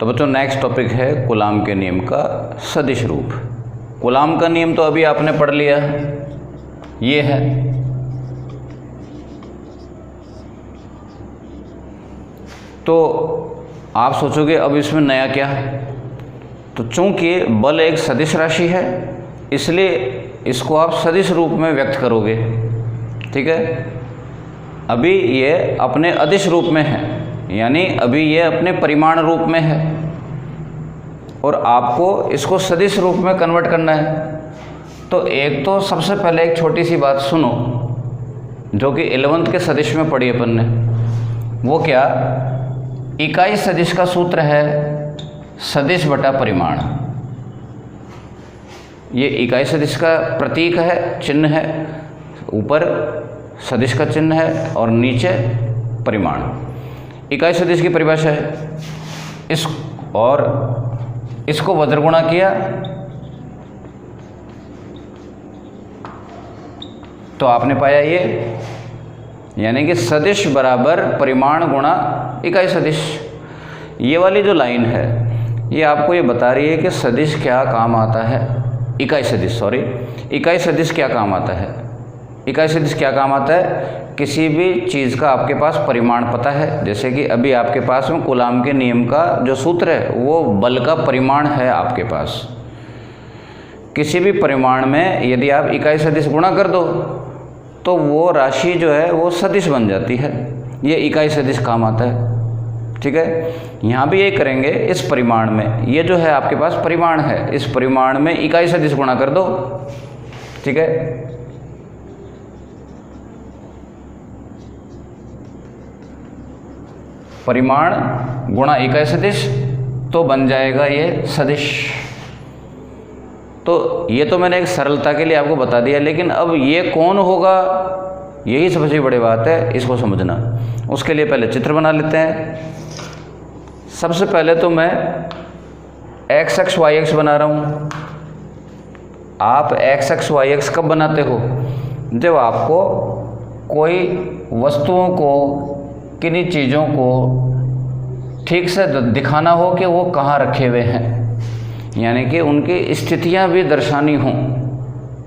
तो बच्चों next topic है कूलाम के नियम का सदिश रूप। कूलाम का नियम तो अभी आपने पढ़ लिया, ये है। तो आप सोचोगे अब इसमें नया क्या है, तो चूंकि बल एक सदिश राशि है इसलिए इसको आप सदिश रूप में व्यक्त करोगे, ठीक है। अभी ये अपने अदिश रूप में है, यानी अभी ये अपने परिमाण रूप में है और आपको इसको सदिश रूप में कन्वर्ट करना है। तो एक तो सबसे पहले एक छोटी सी बात सुनो जो कि 11th के सदिश में पढ़ी अपन ने। वो क्या? इकाई सदिश का सूत्र है सदिश बटा परिमाण। ये इकाई सदिश का प्रतीक है, चिन्ह है, ऊपर सदिश का चिन्ह है और नीचे परिमाण। इकाई सदिश की परिभाषा है इस, और इसको वज्रगुणा किया तो आपने पाया ये, यानी कि सदिश बराबर परिमाण गुणा इकाई सदिश। ये वाली जो लाइन है ये आपको ये बता रही है कि सदिश क्या काम आता है, इकाई सदिश इकाई सदिश क्या काम आता है। इकाई सदिश क्या काम आता है? किसी भी चीज़ का आपके पास परिमाण पता है, जैसे कि अभी आपके पास में कूलाम के नियम का जो सूत्र है वो बल का परिमाण है आपके पास। किसी भी परिमाण में यदि आप इकाई सदिश गुणा कर दो तो वो राशि जो है वो सदिश बन जाती है। ये इकाई सदिश काम आता है, ठीक है। यहाँ भी ये करेंगे इस परिमाण में, ये जो है आपके पास परिमाण है, इस परिमाण में इकाई सदिश गुणा कर दो, ठीक है। परिमाण गुणा इकाई सदिश तो बन जाएगा ये सदिश। तो ये तो मैंने एक सरलता के लिए आपको बता दिया, लेकिन अब ये कौन होगा यही सबसे बड़ी बात है, इसको समझना। उसके लिए पहले चित्र बना लेते हैं। सबसे पहले तो मैं एक्स एक्स वाई एक्स बना रहा हूँ। आप एक्स एक्स वाई एक्स कब बनाते हो? जब आपको कोई वस्तुओं को, किन्हीं चीज़ों को ठीक से दिखाना हो कि वो कहाँ रखे हुए हैं, यानी कि उनकी स्थितियाँ भी दर्शानी हों,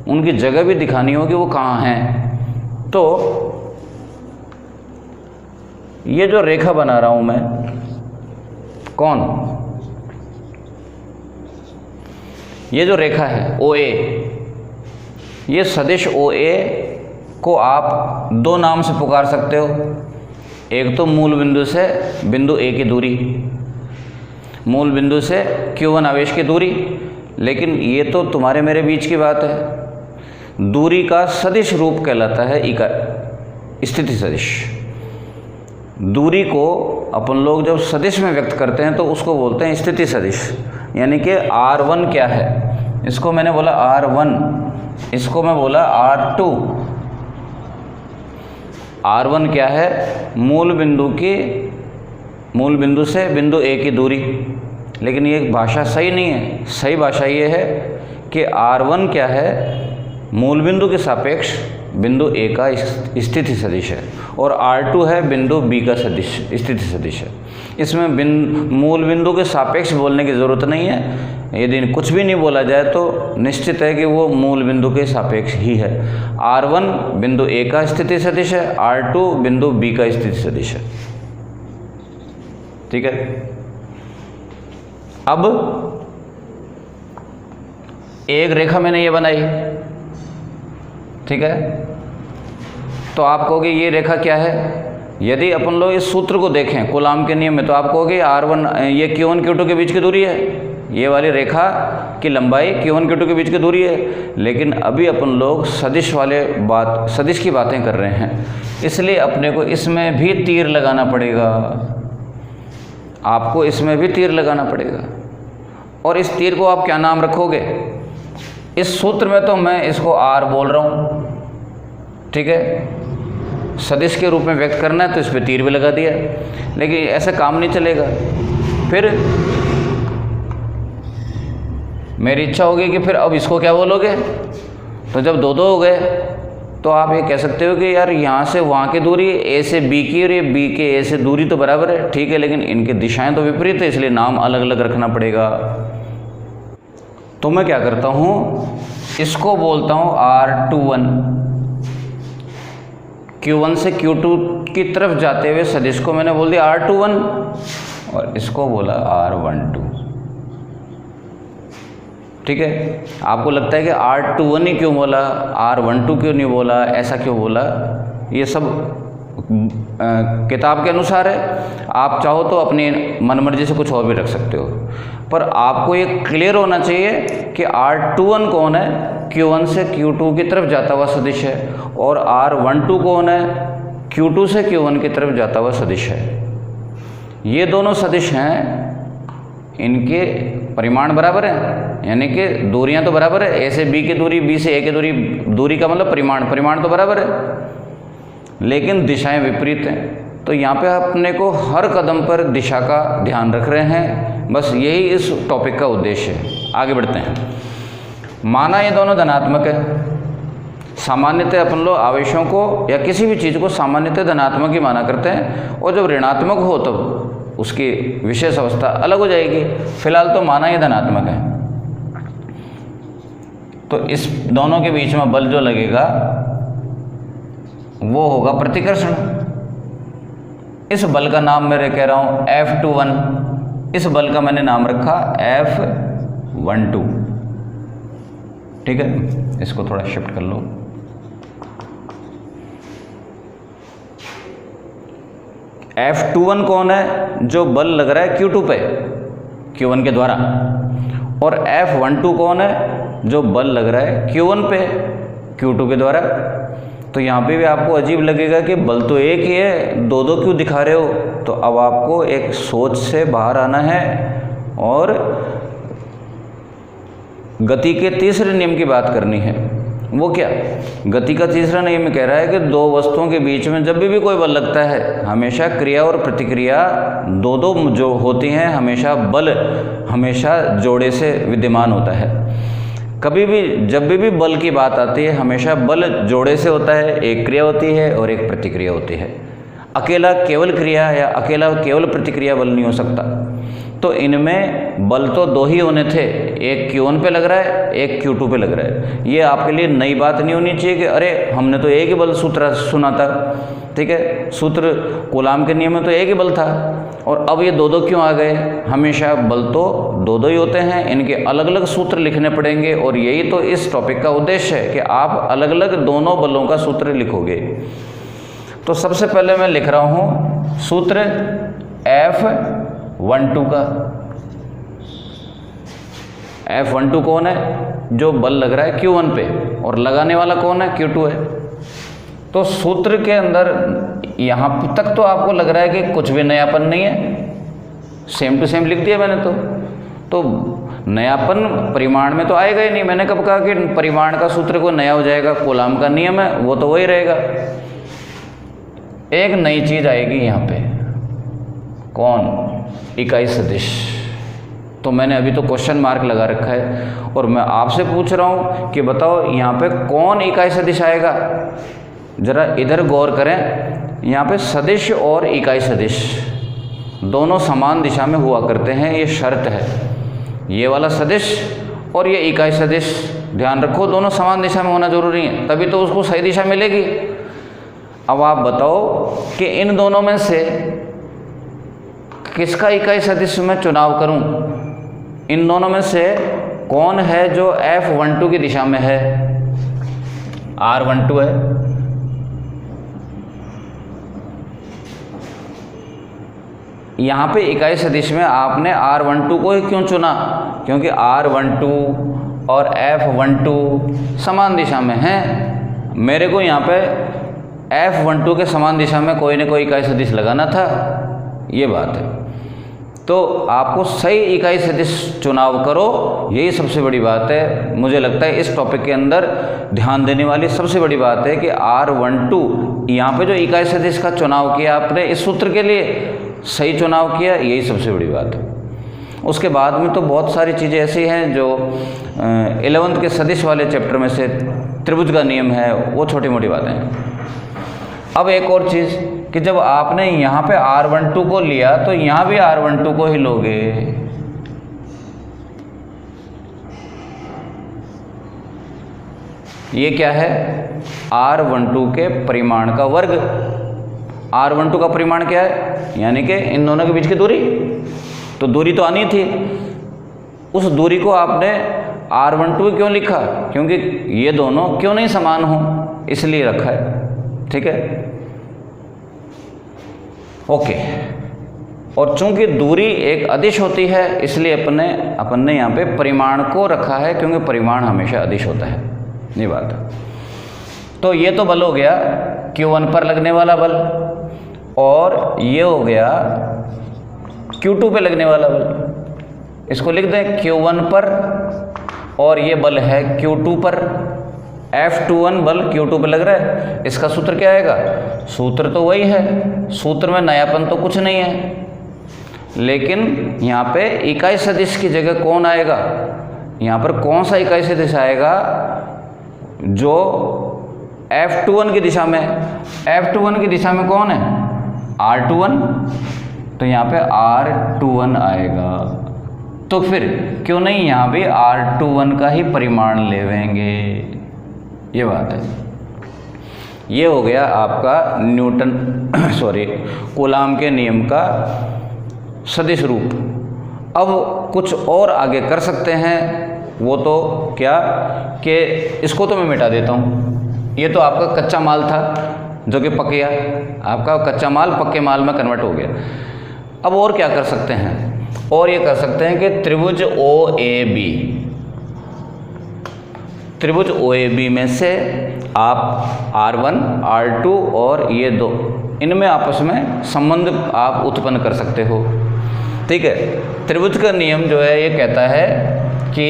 उनकी जगह भी दिखानी हो कि वो कहाँ हैं। तो ये जो रेखा बना रहा हूँ मैं, कौन? ये जो रेखा है OA, ये सदिश OA को आप दो नाम से पुकार सकते हो। एक तो मूल बिंदु से बिंदु A की दूरी, मूल बिंदु से Q1 आवेश की दूरी, लेकिन ये तो तुम्हारे मेरे बीच की बात है। दूरी का सदिश रूप कहलाता है स्थिति सदिश। दूरी को अपन लोग जब सदिश में व्यक्त करते हैं तो उसको बोलते हैं स्थिति सदिश। यानी कि R1 क्या है, इसको मैंने बोला R1, इसको मैं बोला R2। R1 क्या है? मूल बिंदु से बिंदु A की दूरी। लेकिन ये भाषा सही नहीं है। सही भाषा ये है कि R1 क्या है? मूल बिंदु के सापेक्ष बिंदु A का स्थिति सदिश है, और R2 है बिंदु B का सदिश, स्थिति सदिश है। इसमें मूल बिंदु के सापेक्ष बोलने की ज़रूरत नहीं है। यदि कुछ भी नहीं बोला जाए तो निश्चित है कि वो मूल बिंदु के सापेक्ष ही है। R1 बिंदु A का स्थिति सदिश है, R2 बिंदु B का स्थिति सदिश है, ठीक है। अब एक रेखा मैंने ये बनाई, ठीक है। तो आप कहोगे ये रेखा क्या है? यदि अपन लोग इस सूत्र को देखें कूलाम के नियम में तो आप कहोगे R1 ये Q1 Q2 के बीच की दूरी है, ये वाली रेखा की लंबाई Q1 Q2 के बीच की दूरी है। लेकिन अभी अपन लोग सदिश की बातें कर रहे हैं, इसलिए अपने को इसमें भी तीर लगाना पड़ेगा। आपको इसमें भी तीर लगाना पड़ेगा। और इस तीर को आप क्या नाम रखोगे? इस सूत्र में तो मैं इसको R बोल रहा हूँ, ठीक है। सदिश के रूप में व्यक्त करना है तो इस पर तीर भी लगा दिया, लेकिन ऐसा काम नहीं चलेगा। फिर मेरी इच्छा होगी कि फिर अब इसको क्या बोलोगे? तो जब दो दो हो गए तो आप ये कह सकते हो कि यार यहाँ से वहाँ की दूरी ए से बी की और ये बी के ए से दूरी तो बराबर है, ठीक है, लेकिन इनकी दिशाएं तो विपरीत है, इसलिए नाम अलग अलग रखना पड़ेगा। तो मैं क्या करता हूँ, इसको बोलता हूँ R21, Q1 से Q2 की तरफ जाते हुए सदिश को मैंने बोल दिया R21 और इसको बोला R12। ठीक है, आपको लगता है कि R21 ही क्यों बोला, R12 क्यों नहीं बोला, ऐसा क्यों बोला, ये सब किताब के अनुसार है। आप चाहो तो अपनी मनमर्जी से कुछ और भी रख सकते हो, पर आपको ये क्लियर होना चाहिए कि R21 कौन है, Q1 से Q2 की तरफ जाता हुआ सदिश है, और R12 कौन है, Q2 से Q1 की तरफ जाता हुआ सदिश है। ये दोनों सदिश हैं, इनके परिमाण बराबर हैं, यानी कि दूरियां तो बराबर है, ए से बी की दूरी, बी से ए की दूरी, दूरी का मतलब परिमाण तो बराबर है, लेकिन दिशाएं विपरीत हैं। तो यहाँ पे अपने को हर कदम पर दिशा का ध्यान रख रहे हैं, बस यही इस टॉपिक का उद्देश्य है। आगे बढ़ते हैं। माना ये दोनों धनात्मक है। सामान्यतः अपन लोग आवेशों को या किसी भी चीज़ को सामान्यतः धनात्मक ही माना करते हैं, और जब ऋणात्मक हो तो उसकी विशेष अवस्था अलग हो जाएगी। फिलहाल तो माना ये धनात्मक है, तो इस दोनों के बीच में बल जो लगेगा वो होगा प्रतिकर्षण। इस बल का नाम मैं कह रहा हूँ F21, इस बल का मैंने नाम रखा F12। ठीक है, इसको थोड़ा शिफ्ट कर लो। F21 कौन है, जो बल लग रहा है Q2 पे Q1 के द्वारा, और F12 कौन है, जो बल लग रहा है Q1 पे Q2 के द्वारा। तो यहाँ पे भी आपको अजीब लगेगा कि बल तो एक ही है, दो दो क्यों दिखा रहे हो। तो अब आपको एक सोच से बाहर आना है और गति के तीसरे नियम की बात करनी है। वो क्या, गति का तीसरा नियम कह रहा है कि दो वस्तुओं के बीच में जब भी कोई बल लगता है, हमेशा क्रिया और प्रतिक्रिया दो जो होती हैं, हमेशा बल हमेशा जोड़े से विद्यमान होता है। कभी भी जब भी बल की बात आती है, हमेशा बल जोड़े से होता है, एक क्रिया होती है और एक प्रतिक्रिया होती है। अकेला केवल क्रिया या अकेला केवल प्रतिक्रिया बल नहीं हो सकता। तो इनमें बल तो दो ही होने थे, एक Q1 पे लग रहा है, एक Q2 पे लग रहा है। ये आपके लिए नई बात नहीं होनी चाहिए कि अरे हमने तो एक ही बल सूत्र सुना था। ठीक है, सूत्र कूलाम के नियम में तो एक ही बल था, और अब ये दो दो क्यों आ गए। हमेशा बल तो दो दो ही होते हैं, इनके अलग अलग सूत्र लिखने पड़ेंगे, और यही तो इस टॉपिक का उद्देश्य है कि आप अलग अलग दोनों बलों का सूत्र लिखोगे। तो सबसे पहले मैं लिख रहा हूँ सूत्र F12 का। F12 कौन है, जो बल लग रहा है Q1 पे, और लगाने वाला कौन है, Q2 है। तो सूत्र के अंदर यहाँ तक तो आपको लग रहा है कि कुछ भी नयापन नहीं है, सेम टू सेम लिख दिया मैंने। तो नयापन परिमाण में तो आएगा ही नहीं। मैंने कब कहा कि परिमाण का सूत्र को नया हो जाएगा, कूलाम का नियम है वो तो वही रहेगा। एक नई चीज आएगी यहाँ पे, कौन, इकाई सदिश। तो मैंने अभी तो क्वेश्चन मार्क लगा रखा है, और मैं आपसे पूछ रहा हूँ कि बताओ यहाँ पे कौन इकाई सदिश आएगा। जरा इधर गौर करें, यहाँ पे सदिश और इकाई सदिश दोनों समान दिशा में हुआ करते हैं, ये शर्त है। ये वाला सदिश और ये इकाई सदिश, ध्यान रखो, दोनों समान दिशा में होना जरूरी है, तभी तो उसको सही दिशा मिलेगी। अब आप बताओ कि इन दोनों में से किसका इकाई सदिश मैं चुनाव करूं। इन दोनों में से कौन है जो F12 की दिशा में है, R12 है। यहाँ पे इकाई सदिश में आपने R12 को ही क्यों चुना, क्योंकि R12 और F12 समान दिशा में हैं। मेरे को यहाँ पे F12 के समान दिशा में कोई ना कोई इकाई सदिश लगाना था, ये बात है। तो आपको सही इकाई सदिश चुनाव करो, यही सबसे बड़ी बात है। मुझे लगता है इस टॉपिक के अंदर ध्यान देने वाली सबसे बड़ी बात है कि R12 यहाँ पे जो इकाई सदिश का चुनाव किया आपने, इस सूत्र के लिए सही चुनाव किया, यही सबसे बड़ी बात है। उसके बाद में तो बहुत सारी चीज़ें ऐसी हैं जो 11th के सदिश वाले चैप्टर में से त्रिभुज का नियम है, वो छोटी मोटी बातें हैं। अब एक और चीज़ कि जब आपने यहाँ पे R12 को लिया तो यहाँ भी R12 को ही लोगे। ये क्या है? R12 के परिमाण का वर्ग। R12 का परिमाण क्या है? यानी कि इन दोनों के बीच की दूरी। तो दूरी तो आनी थी, उस दूरी को आपने R12 क्यों लिखा? क्योंकि ये दोनों क्यों नहीं समान हो, इसलिए रखा है। ठीक है, ओके। और चूंकि दूरी एक अदिश होती है इसलिए अपन ने यहाँ पे परिमाण को रखा है, क्योंकि परिमाण हमेशा अदिश होता है। ये बात। तो ये तो बल हो गया Q1 पर लगने वाला बल, और ये हो गया Q2 पे लगने वाला बल। इसको लिख दें Q1 पर, और ये बल है Q2 पर। F21 बल Q2 पे लग रहा है। इसका सूत्र क्या आएगा? सूत्र तो वही है, सूत्र में नयापन तो कुछ नहीं है, लेकिन यहाँ पे इकाई सदिश की जगह कौन आएगा? यहाँ पर कौन सा इकाई सदिश आएगा जो F21 की दिशा में? F21 की दिशा में कौन है? R21। तो यहाँ पे R21 आएगा। तो फिर क्यों नहीं यहाँ भी R21 का ही परिमाण लेवेंगे? ये बात है। ये हो गया आपका न्यूटन कूलाम के नियम का सदिश रूप। अब कुछ और आगे कर सकते हैं, वो तो क्या कि इसको तो मैं मिटा देता हूँ। ये तो आपका कच्चा माल था जो कि पक गया, आपका कच्चा माल पक्के माल में कन्वर्ट हो गया। अब और क्या कर सकते हैं? और ये कर सकते हैं कि त्रिभुज OAB में से आप R1, R2 और ये दो, इनमें आपस में संबंध आप उत्पन्न कर सकते हो। ठीक है, त्रिभुज का नियम जो है ये कहता है कि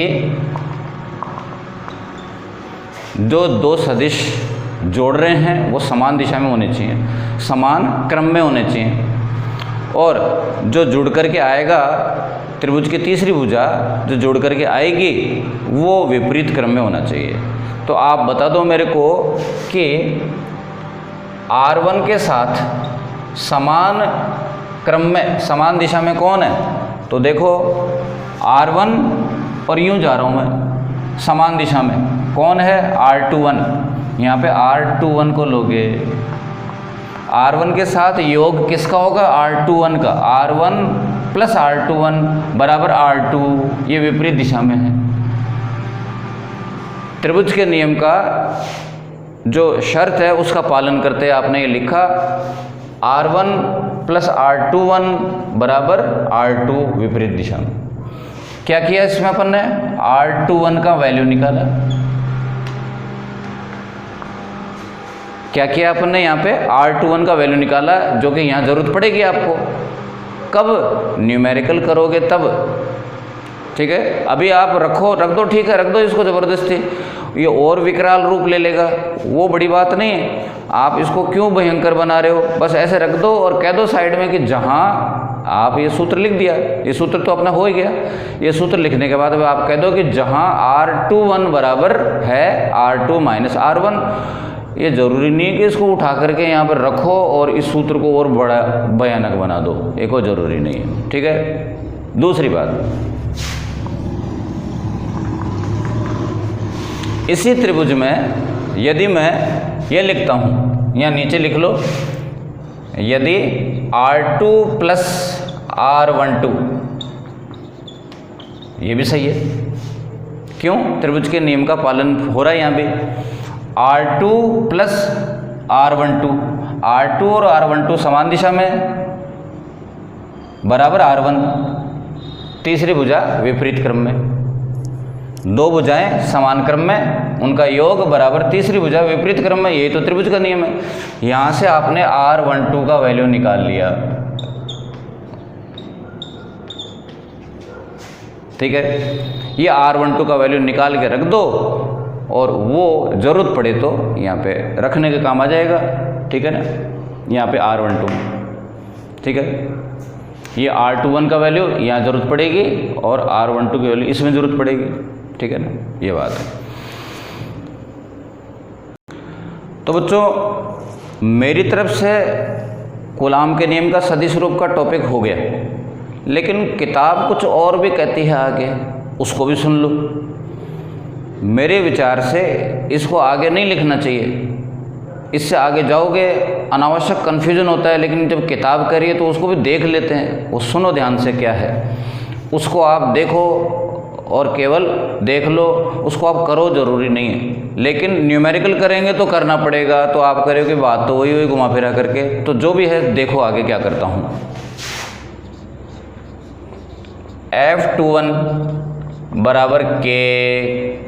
जो दो सदिश जोड़ रहे हैं वो समान दिशा में होने चाहिए, समान क्रम में होने चाहिए, और जो जुड़ करके आएगा त्रिभुज की तीसरी भुजा जो जुड़ करके आएगी वो विपरीत क्रम में होना चाहिए। तो आप बता दो मेरे को कि R1 के साथ समान क्रम में, समान दिशा में कौन है? तो देखो R1, और यूँ जा रहा हूँ मैं समान दिशा में, कौन है? R21। यहाँ पे R21 को लोगे। R1 के साथ योग किसका होगा? R21 का। R1 प्लस R21 बराबर R2, ये विपरीत दिशा में है। त्रिभुज के नियम का जो शर्त है उसका पालन करते आपने ये लिखा R1 प्लस R21 बराबर R2 विपरीत दिशा में। क्या किया इसमें अपन ने? R21 का वैल्यू निकाला। क्या किया अपन ने? यहाँ पे R21 का वैल्यू निकाला, जो कि यहाँ जरूरत पड़ेगी आपको। कब न्यूमेरिकल करोगे तब। ठीक है, अभी आप रख दो, ठीक है, रख दो इसको ज़बरदस्ती, ये और विकराल रूप ले लेगा, वो बड़ी बात नहीं है। आप इसको क्यों भयंकर बना रहे हो? बस ऐसे रख दो और कह दो साइड में कि जहाँ आप ये सूत्र लिख दिया, ये सूत्र तो अपना हो ही गया। ये सूत्र लिखने के बाद आप कह दो कि जहाँ R21 बराबर है R2 माइनस R1। ये ज़रूरी नहीं है कि इसको उठा करके यहाँ पर रखो और इस सूत्र को और बड़ा भयानक बना दो, ये कोई ज़रूरी नहीं है। ठीक है, दूसरी बात, इसी त्रिभुज में यदि मैं ये लिखता हूँ, या नीचे लिख लो, यदि R2 प्लस R12, ये भी सही है। क्यों? त्रिभुज के नियम का पालन हो रहा है यहाँ भी। R2 प्लस R12, R2 और R12 समान दिशा में बराबर R1, तीसरी भुजा विपरीत क्रम में। दो भुजाएं समान क्रम में, उनका योग बराबर तीसरी भुजा विपरीत क्रम में। यही तो त्रिभुज का नियम है। यहाँ से आपने R12 का वैल्यू निकाल लिया। ठीक है, ये R12 का वैल्यू निकाल के रख दो, और वो ज़रूरत पड़े तो यहाँ पे रखने के काम आ जाएगा। ठीक है ना, यहाँ पे R12, ठीक है, ये R21 का वैल्यू यहाँ ज़रूरत पड़ेगी और R12 की वैल्यू इसमें ज़रूरत पड़ेगी। ठीक है ना, ये बात है। तो बच्चों मेरी तरफ से कूलाम के नियम का सदिश रूप का टॉपिक हो गया, लेकिन किताब कुछ और भी कहती है आगे, उसको भी सुन लो। मेरे विचार से इसको आगे नहीं लिखना चाहिए, इससे आगे जाओगे अनावश्यक कन्फ्यूजन होता है। लेकिन जब किताब करिए तो उसको भी देख लेते हैं, वो सुनो ध्यान से क्या है, उसको आप देखो और केवल देख लो, उसको आप करो ज़रूरी नहीं है। लेकिन न्यूमेरिकल करेंगे तो करना पड़ेगा, तो आप करोगे बात तो वही घुमा फिरा करके। तो जो भी है देखो आगे क्या करता हूँ। F21 बराबर K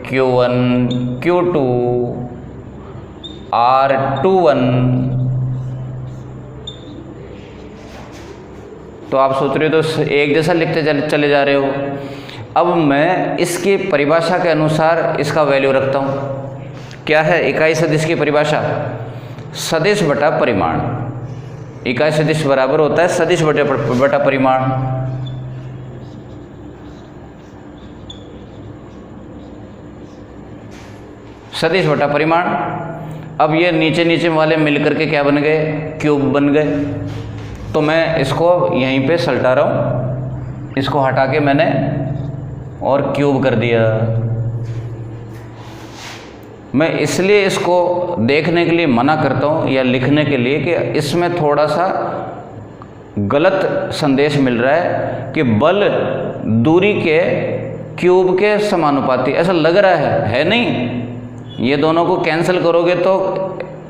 Q1 Q2 R21। तो आप सोच रहे हो तो एक जैसा लिखते चले जा रहे हो। अब मैं इसकी परिभाषा के अनुसार इसका वैल्यू रखता हूँ। क्या है इकाई सदिश की परिभाषा? सदिश बटा परिमाण। इकाई सदिश बराबर होता है सदिश बटा परिमाण। सदिश बटा परिमाण। अब ये नीचे नीचे वाले मिलकर के क्या बन गए? क्यूब बन गए। तो मैं इसको यहीं पे सलटा रहा हूँ, इसको हटा के मैंने और क्यूब कर दिया। मैं इसलिए इसको देखने के लिए मना करता हूँ या लिखने के लिए कि इसमें थोड़ा सा गलत संदेश मिल रहा है कि बल दूरी के क्यूब के समानुपाती, ऐसा लग रहा है नहीं। ये दोनों को कैंसिल करोगे तो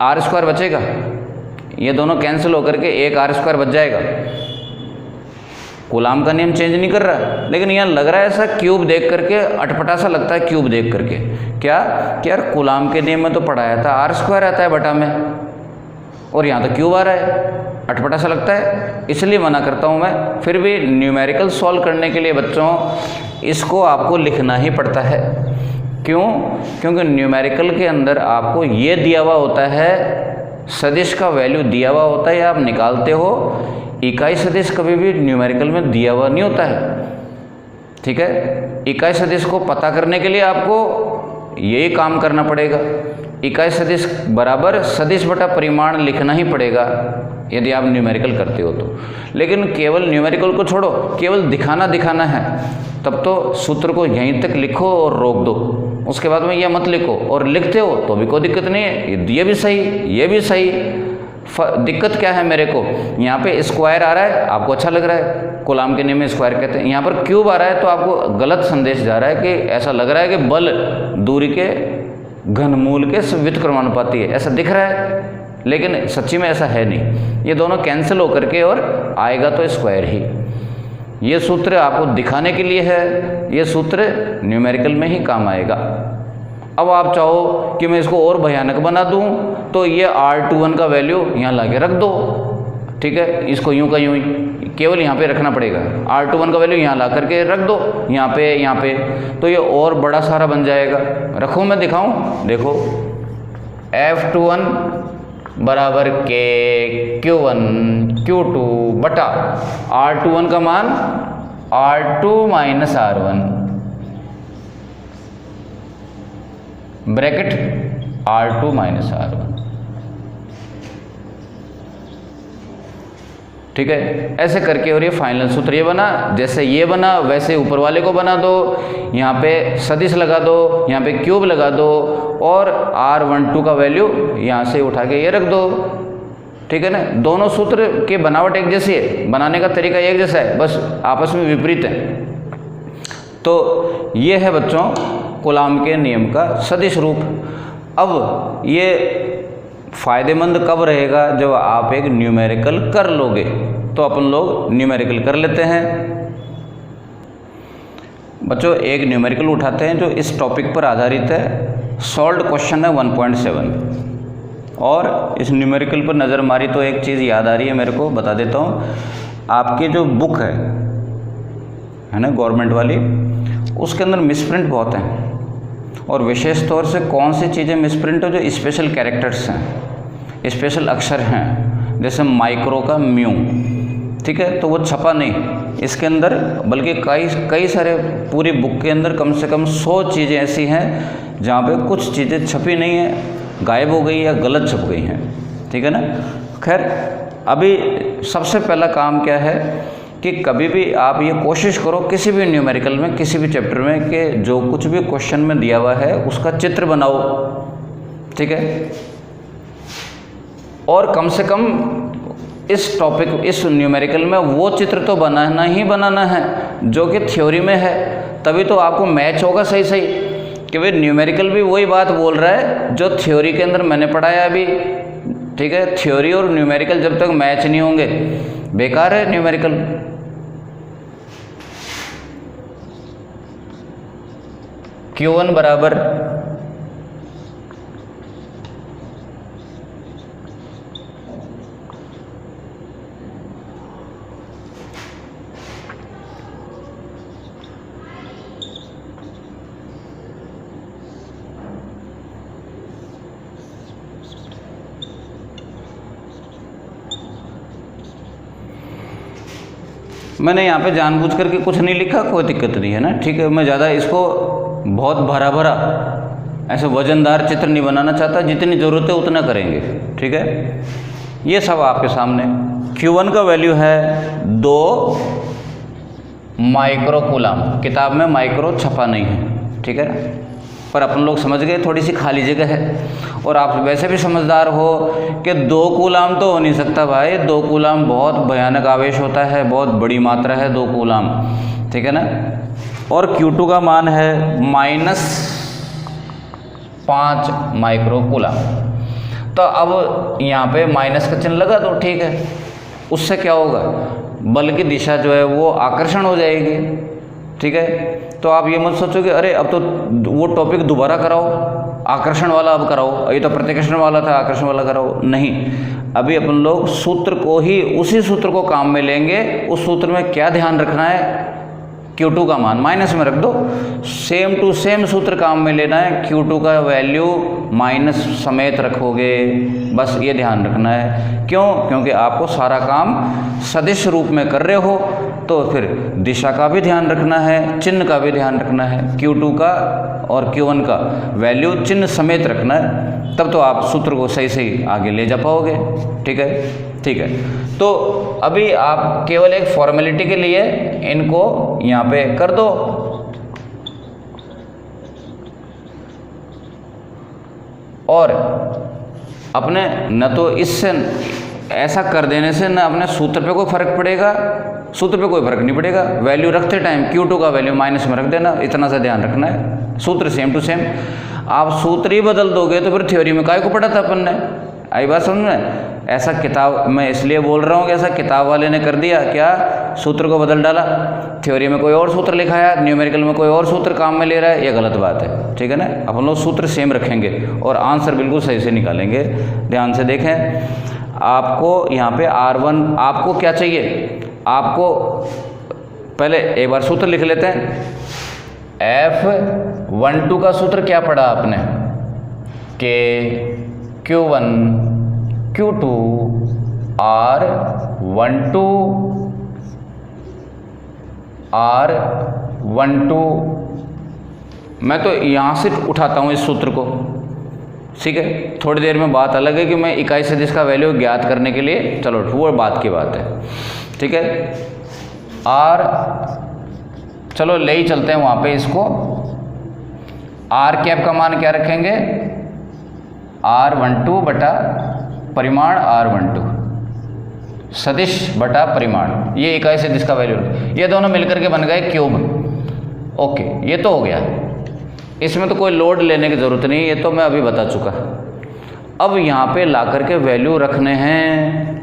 R² बचेगा, ये दोनों कैंसिल होकर के एक R² बच जाएगा। कूलाम का नियम चेंज नहीं कर रहा, लेकिन यहाँ लग रहा है ऐसा क्यूब देख करके, अटपटा सा लगता है क्यूब देख करके। क्या कि यार कूलाम के नियम में तो पढ़ाया था R² आता है बटा में, और यहाँ तो क्यूब आ रहा है, अटपटा सा लगता है। इसलिए मना करता हूँ मैं। फिर भी न्यूमेरिकल सॉल्व करने के लिए बच्चों इसको आपको लिखना ही पड़ता है। क्यों? क्योंकि न्यूमेरिकल के अंदर आपको ये दिया हुआ होता है, सदिश का वैल्यू दिया हुआ होता है, आप निकालते हो। इकाई सदिश कभी भी न्यूमेरिकल में दिया हुआ नहीं होता है, ठीक है। इकाई सदिश को पता करने के लिए आपको यही काम करना पड़ेगा। इकाई सदिश बराबर सदिश बटा परिमाण लिखना ही पड़ेगा यदि आप न्यूमेरिकल करते हो तो। लेकिन केवल न्यूमेरिकल को छोड़ो, केवल दिखाना है, तब तो सूत्र को यहीं तक लिखो और रोक दो। उसके बाद में यह मत लिखो, और लिखते हो तो भी कोई दिक्कत नहीं है, ये भी सही, ये भी सही। दिक्कत क्या है मेरे को? यहाँ पे स्क्वायर आ रहा है, आपको अच्छा लग रहा है, कूलाम के नियम में स्क्वायर कहते हैं। यहाँ पर क्यूब आ रहा है तो आपको गलत संदेश जा रहा है कि ऐसा लग रहा है कि बल दूरी के घनमूल के व्युत्क्रमानुपाती है, ऐसा दिख रहा है, लेकिन सच्ची में ऐसा है नहीं। ये दोनों कैंसिल होकर के और आएगा तो स्क्वायर ही। ये सूत्र आपको दिखाने के लिए है, ये सूत्र न्यूमेरिकल में ही काम आएगा। अब आप चाहो कि मैं इसको और भयानक बना दूं तो ये R21 का वैल्यू यहाँ ला के रख दो, ठीक है। इसको यूं का यूं ही केवल यहाँ पे रखना पड़ेगा। R21 का वैल्यू यहाँ ला करके रख दो, यहाँ पे, तो ये और बड़ा सारा बन जाएगा। रखूँ मैं दिखाऊँ? देखो F21 बराबर K Q1 Q2 बटा R21 का मान R2 minus R1 bracket R2 minus R1, ठीक है। ऐसे करके और ये फाइनल सूत्र ये बना। जैसे ये बना वैसे ऊपर वाले को बना दो, यहाँ पे सदिश लगा दो, यहाँ पे क्यूब लगा दो, और R12 का वैल्यू यहाँ से उठा के ये रख दो, ठीक है ना। दोनों सूत्र की बनावट एक जैसी है, बनाने का तरीका एक जैसा है, बस आपस में विपरीत है। तो ये है बच्चों कूलाम के नियम का सदिश रूप। अब ये फ़ायदेमंद कब रहेगा? जब आप एक न्यूमेरिकल कर लोगे। तो अपन लोग न्यूमेरिकल कर लेते हैं बच्चों। एक न्यूमेरिकल उठाते हैं जो इस टॉपिक पर आधारित है। सॉल्व्ड क्वेश्चन है 1.7। और इस न्यूमेरिकल पर नज़र मारी तो एक चीज़ याद आ रही है मेरे को, बता देता हूँ। आपकी जो बुक है ना गवर्नमेंट वाली, उसके अंदर मिसप्रिंट बहुत हैं, और विशेष तौर से कौन सी चीज़ें मिसप्रिंट हो? जो स्पेशल कैरेक्टर्स हैं, स्पेशल अक्षर हैं, जैसे माइक्रो का म्यू, ठीक है। तो वो छपा नहीं इसके अंदर, बल्कि कई सारे पूरी बुक के अंदर कम से कम 100 चीज़ें ऐसी हैं जहाँ पे कुछ चीज़ें छपी नहीं हैं, गायब हो गई या गलत छप गई हैं, ठीक है ना। खैर अभी सबसे पहला काम क्या है कि कभी भी आप ये कोशिश करो किसी भी न्यूमेरिकल में, किसी भी चैप्टर में, कि जो कुछ भी क्वेश्चन में दिया हुआ है उसका चित्र बनाओ, ठीक है। और कम से कम इस टॉपिक, इस न्यूमेरिकल में वो चित्र तो बनाना ही बनाना है जो कि थ्योरी में है, तभी तो आपको मैच होगा सही सही कि भाई न्यूमेरिकल भी वही बात बोल रहा है जो थ्योरी के अंदर मैंने पढ़ाया अभी, ठीक है। थ्योरी और न्यूमेरिकल जब तक मैच नहीं होंगे बेकार है न्यूमेरिकल। Q1 बराबर मैंने यहाँ पे जानबूझ करके कुछ नहीं लिखा, कोई दिक्कत नहीं है ना, ठीक है। मैं ज़्यादा इसको बहुत भरा भरा ऐसे वजनदार चित्र नहीं बनाना चाहता, जितनी ज़रूरत है उतना करेंगे, ठीक है। ये सब आपके सामने। Q1 का वैल्यू है 2 माइक्रोकूलम। किताब में माइक्रो छपा नहीं है, ठीक है, पर अपन लोग समझ गए थोड़ी सी खाली जगह है। और आप वैसे भी समझदार हो कि 2 कूलाम तो हो नहीं सकता भाई, 2 कूलाम बहुत भयानक आवेश होता है, बहुत बड़ी मात्रा है 2 कूलाम, ठीक है ना। और Q2 का मान है -5 माइक्रोकूलम। तो अब यहाँ पे माइनस का चिन्ह लगा दो, ठीक है। उससे क्या होगा, बल की दिशा जो है वो आकर्षण हो जाएगी, ठीक है। तो आप ये मत सोचो कि अरे अब तो वो टॉपिक दोबारा कराओ, आकर्षण वाला अब कराओ, ये तो प्रतिकर्षण वाला था, आकर्षण वाला कराओ, नहीं। अभी अपन लोग सूत्र को ही, उसी सूत्र को काम में लेंगे। उस सूत्र में क्या ध्यान रखना है, Q2 का मान माइनस में रख दो, सेम टू सेम सूत्र काम में लेना है। Q2 का वैल्यू माइनस समेत रखोगे, बस ये ध्यान रखना है। क्यों? क्योंकि आपको सारा काम सदिश रूप में कर रहे हो, तो फिर दिशा का भी ध्यान रखना है, चिन्ह का भी ध्यान रखना है। Q2 का और Q1 का वैल्यू चिन्ह समेत रखना है, तब तो आप सूत्र को सही सही आगे ले जा पाओगे, ठीक है। ठीक है, तो अभी आप केवल एक फॉर्मेलिटी के लिए इनको यहाँ पे कर दो। और अपने न तो इससे ऐसा कर देने से न अपने सूत्र पे कोई फर्क पड़ेगा, सूत्र पे कोई फर्क नहीं पड़ेगा। वैल्यू रखते टाइम Q2 का वैल्यू माइनस में रख देना, इतना सा ध्यान रखना है। सूत्र सेम टू सेम। आप सूत्र ही बदल दोगे तो फिर थ्योरी में काहे को पढ़ा था अपन ने, आई बात समझ में। ऐसा किताब, मैं इसलिए बोल रहा हूँ कि ऐसा किताब वाले ने कर दिया क्या, सूत्र को बदल डाला, थ्योरी में कोई और सूत्र लिखाया, न्यूमेरिकल में कोई और सूत्र काम में ले रहा है, ये गलत बात है, ठीक है ना। अपन लोग सूत्र सेम रखेंगे और आंसर बिल्कुल सही से निकालेंगे। ध्यान से देखें, आपको यहाँ पे R1 आपको क्या चाहिए, आपको पहले एक बार सूत्र लिख लेते हैं। F12 का सूत्र क्या पढ़ा आपने, के Q1 Q2 R12 मैं तो यहाँ से उठाता हूँ इस सूत्र को, ठीक है। थोड़ी देर में बात अलग है कि मैं इकाई सदिश का वैल्यू ज्ञात करने के लिए, चलो वो बात की बात है, ठीक है। R चलो ले ही चलते हैं वहाँ पे इसको। R कैप का मान क्या रखेंगे, R12 बटा परिमाण R12, सदिश बटा परिमाण, ये इकाई सदिश का वैल्यू, ये दोनों मिलकर के बन गए क्यूब। ओके, ये तो हो गया, इसमें तो कोई लोड लेने की ज़रूरत नहीं, ये तो मैं अभी बता चुका। अब यहाँ पे ला करके वैल्यू रखने हैं,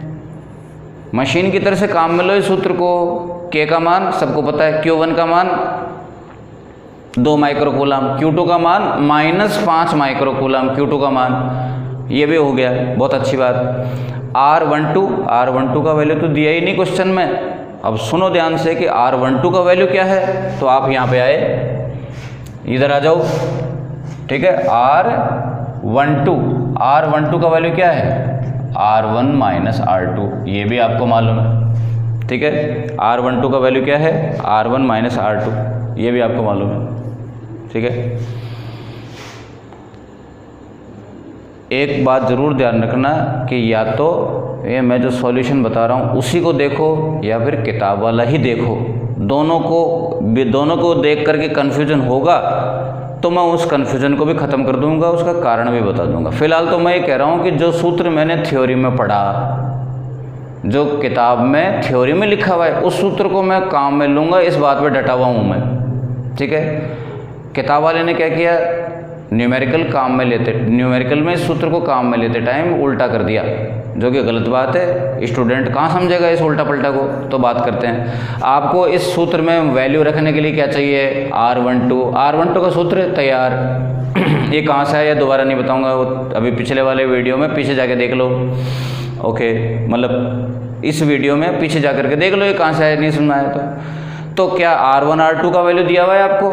मशीन की तरह से काम में लो इस सूत्र को। K का मान सबको पता है, Q1 का मान 2 माइक्रोकूलम, Q2 का मान -5 माइक्रोकूलम, Q2 का मान, ये भी हो गया, बहुत अच्छी बात। R12 का वैल्यू तो दिया ही नहीं क्वेश्चन में। अब सुनो ध्यान से कि R12 का वैल्यू क्या है, तो आप यहाँ पे आए, इधर आ जाओ, ठीक है। R12 का वैल्यू क्या है, R1 - R2, ये भी आपको मालूम है, ठीक है। R12 का वैल्यू क्या है, R1 - R2, ये भी आपको मालूम है, ठीक है। एक बात ज़रूर ध्यान रखना कि या तो ये मैं जो सॉल्यूशन बता रहा हूँ उसी को देखो या फिर किताब वाला ही देखो। दोनों को देख करके कन्फ्यूजन होगा तो मैं उस कन्फ्यूजन को भी ख़त्म कर दूंगा, उसका कारण भी बता दूंगा। फिलहाल तो मैं ये कह रहा हूँ कि जो सूत्र मैंने थ्योरी में पढ़ा, जो किताब में थ्योरी में लिखा हुआ है, उस सूत्र को मैं काम में लूँगा, इस बात पे डटा हुआ हूँ मैं। ठीक है। किताब वाले ने क्या किया, न्यूमेरिकल में इस सूत्र को काम में लेते टाइम उल्टा कर दिया, जो कि गलत बात है। स्टूडेंट कहाँ समझेगा इस उल्टा पल्टा को। तो बात करते हैं, आपको इस सूत्र में वैल्यू रखने के लिए क्या चाहिए, R12 का सूत्र तैयार। ये कहाँ से है, दोबारा नहीं बताऊंगा, वो अभी पिछले वाले वीडियो में पीछे जाके देख लो। ओके, मतलब इस वीडियो में पीछे जा करके देख लो ये कहाँ से है, नहीं सुनना है तो क्या R1 R2 का वैल्यू दिया हुआ है आपको,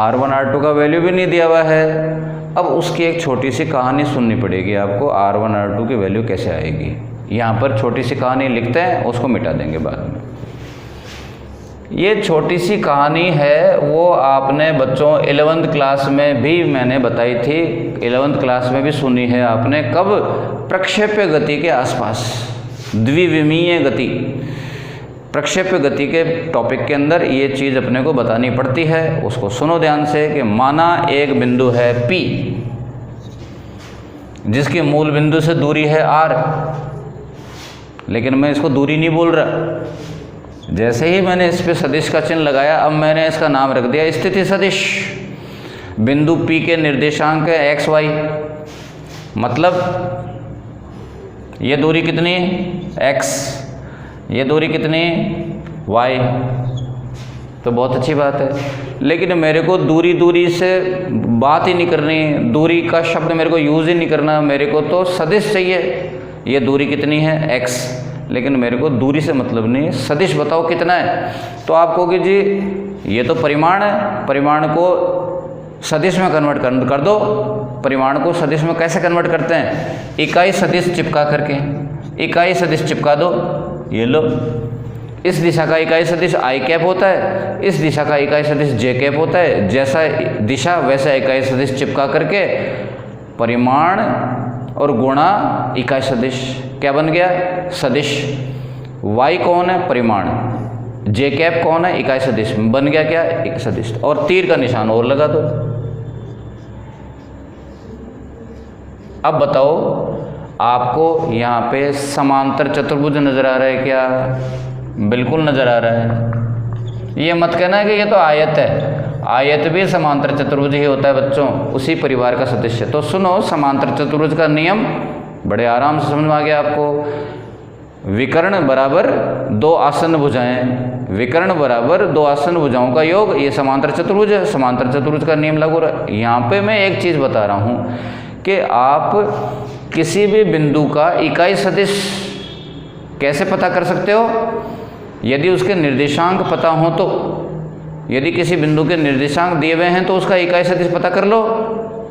R1 R2 का वैल्यू भी नहीं दिया हुआ है। अब उसकी एक छोटी सी कहानी सुननी पड़ेगी आपको, R1 R2 की वैल्यू कैसे आएगी। यहाँ पर छोटी सी कहानी लिखते हैं, उसको मिटा देंगे बाद में। ये छोटी सी कहानी है, वो आपने बच्चों 11th क्लास में भी मैंने बताई थी, 11th क्लास में भी सुनी है आपने। कब, प्रक्षेप्य गति के आसपास, द्विविमीय गति, प्रक्षेप्य गति के टॉपिक के अंदर ये चीज़ अपने को बतानी पड़ती है। उसको सुनो ध्यान से कि माना एक बिंदु है P, जिसकी मूल बिंदु से दूरी है R, लेकिन मैं इसको दूरी नहीं बोल रहा। जैसे ही मैंने इस पे सदिश का चिन्ह लगाया, अब मैंने इसका नाम रख दिया स्थिति सदिश। बिंदु P के निर्देशांक है x y, मतलब ये दूरी कितनी है x, ये दूरी कितनी y, तो बहुत अच्छी बात है। लेकिन मेरे को दूरी से बात ही नहीं करनी, दूरी का शब्द मेरे को यूज़ ही नहीं करना, मेरे को तो सदिश चाहिए। ये दूरी कितनी है x, लेकिन मेरे को दूरी से मतलब नहीं है, सदिश बताओ कितना है। तो आप कहोगे जी ये तो परिमाण है, परिमाण को सदिश में कन्वर्ट कर दो। परिमाण को सदिश में कैसे कन्वर्ट करते हैं, इकाई सदिश चिपका करके, इकाई सदिश चिपका दो। ये लो, इस दिशा का इकाई सदिश i कैप होता है, इस दिशा का इकाई सदिश j कैप होता है। जैसा दिशा वैसा इकाई सदिश चिपका करके परिमाण और गुणा इकाई सदिश क्या बन गया, सदिश। y कौन है, परिमाण, j कैप कौन है, इकाई सदिश, बन गया क्या, एक सदिश। और तीर का निशान और लगा दो। अब बताओ आपको यहाँ पे समांतर चतुर्भुज नजर आ रहा है क्या, बिल्कुल नजर आ रहा है। ये मत कहना कि ये तो आयत है, आयत भी समांतर चतुर्भुज ही होता है बच्चों, उसी परिवार का सदस्य। तो सुनो, समांतर चतुर्भुज का नियम बड़े आराम से समझ में आ गया आपको। विकर्ण बराबर दो आसन्न भुजाएं, विकर्ण बराबर दो आसन्न भुजाओं का योग, ये समांतर चतुर्भुज है। समांतर चतुर्भुज का नियम लागू रहा। यहाँ पे मैं एक चीज़ बता रहा हूँ कि आप किसी भी बिंदु का इकाई सदिश कैसे पता कर सकते हो, यदि उसके निर्देशांक पता हो तो। यदि किसी बिंदु के निर्देशांक दिए हुए हैं तो उसका इकाई सदिश पता कर लो,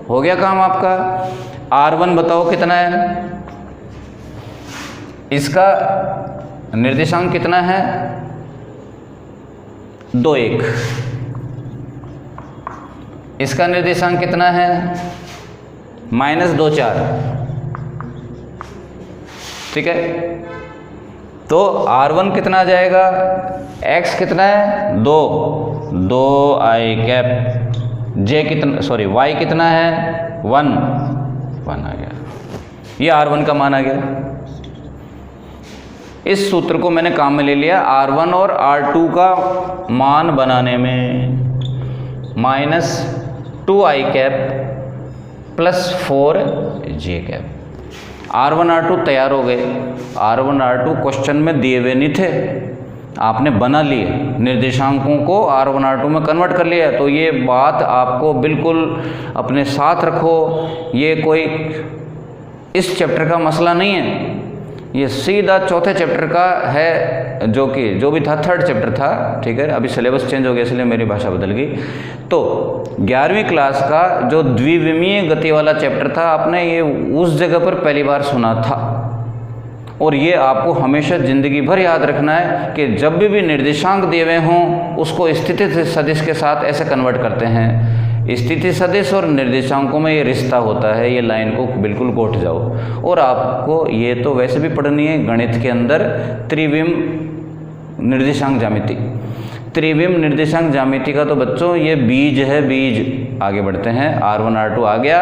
हो गया काम आपका। R1 बताओ कितना है, इसका निर्देशांक कितना है, 2 1। इसका निर्देशांक कितना है, -2 4। ठीक है, तो R1 कितना आ जाएगा, x कितना है, 2 i कैप, j कितना, सॉरी y कितना है, 1 आ गया। ये R1 का मान आ गया। इस सूत्र को मैंने काम में ले लिया R1 और R2 का मान बनाने में। -2i cap +4 j cap. R1 R2 तैयार हो गए। R1 R2 क्वेश्चन में दिए हुए नहीं थे, आपने बना लिए, निर्देशांकों को R1 R2 में कन्वर्ट कर लिया। तो ये बात आपको बिल्कुल अपने साथ रखो, ये कोई इस चैप्टर का मसला नहीं है, ये सीधा चौथे चैप्टर का है, जो भी था 3rd चैप्टर था। ठीक है, अभी सिलेबस चेंज हो गया इसलिए मेरी भाषा बदल गई। तो 11वीं क्लास का जो द्विविमीय गति वाला चैप्टर था, आपने ये उस जगह पर पहली बार सुना था। और ये आपको हमेशा ज़िंदगी भर याद रखना है कि जब भी निर्देशांक दिए हुए हों उसको स्थिति सदिश के साथ ऐसे कन्वर्ट करते हैं। स्थिति सदिश और निर्देशांकों में ये रिश्ता होता है, ये लाइन को बिल्कुल गोट जाओ। और आपको ये तो वैसे भी पढ़नी है गणित के अंदर, त्रिविम निर्देशांक ज्यामिति। त्रिविम निर्देशांक ज्यामिति का तो बच्चों ये बीज है, बीज। आगे बढ़ते हैं, R1 R2 आ गया।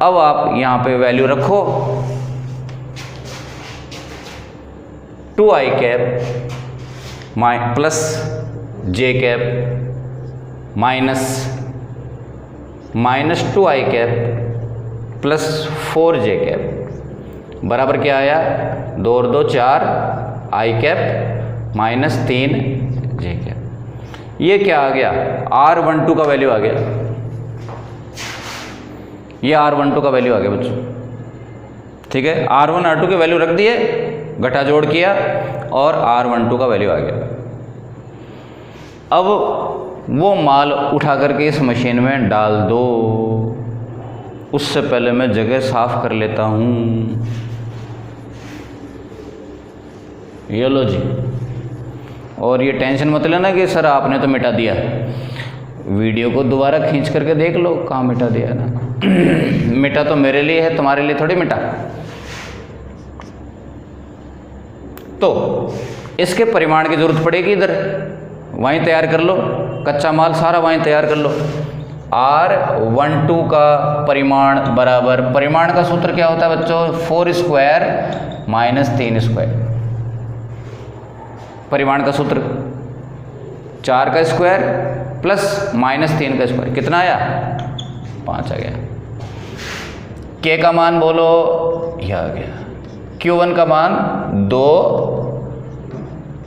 अब आप यहाँ पे वैल्यू रखो 2i cap plus j cap minus 2i cap plus 4j cap बराबर क्या आया, 2 और 2 4 i cap minus 3 j cap. ये क्या आ गया, R12 का वैल्यू आ गया। ये R12 का वैल्यू आ गया बच्चों, ठीक है। R1 R2 के वैल्यू रख दिए, घटा जोड़ किया और R12 का वैल्यू आ गया। अब वो माल उठा करके इस मशीन में डाल दो। उससे पहले मैं जगह साफ कर लेता हूँ। ये लो जी। और ये टेंशन मत लेना कि सर आपने तो मिटा दिया, वीडियो को दोबारा खींच करके देख लो कहाँ मिटा दिया ना। मिटा तो मेरे लिए है, तुम्हारे लिए थोड़ी मिटा। तो इसके परिमाण की जरूरत पड़ेगी, इधर वहीं तैयार कर लो, कच्चा माल सारा वहीं तैयार कर लो। R12 का परिमाण बराबर, परिमाण का सूत्र क्या होता है बच्चों, 4 स्क्वायर माइनस 3 स्क्वायर। परिमाण का सूत्र 4 का स्क्वायर प्लस माइनस 3 का स्क्वायर, कितना आया, 5 आ गया। K का मान बोलो, यह आ गया। Q1 का मान 2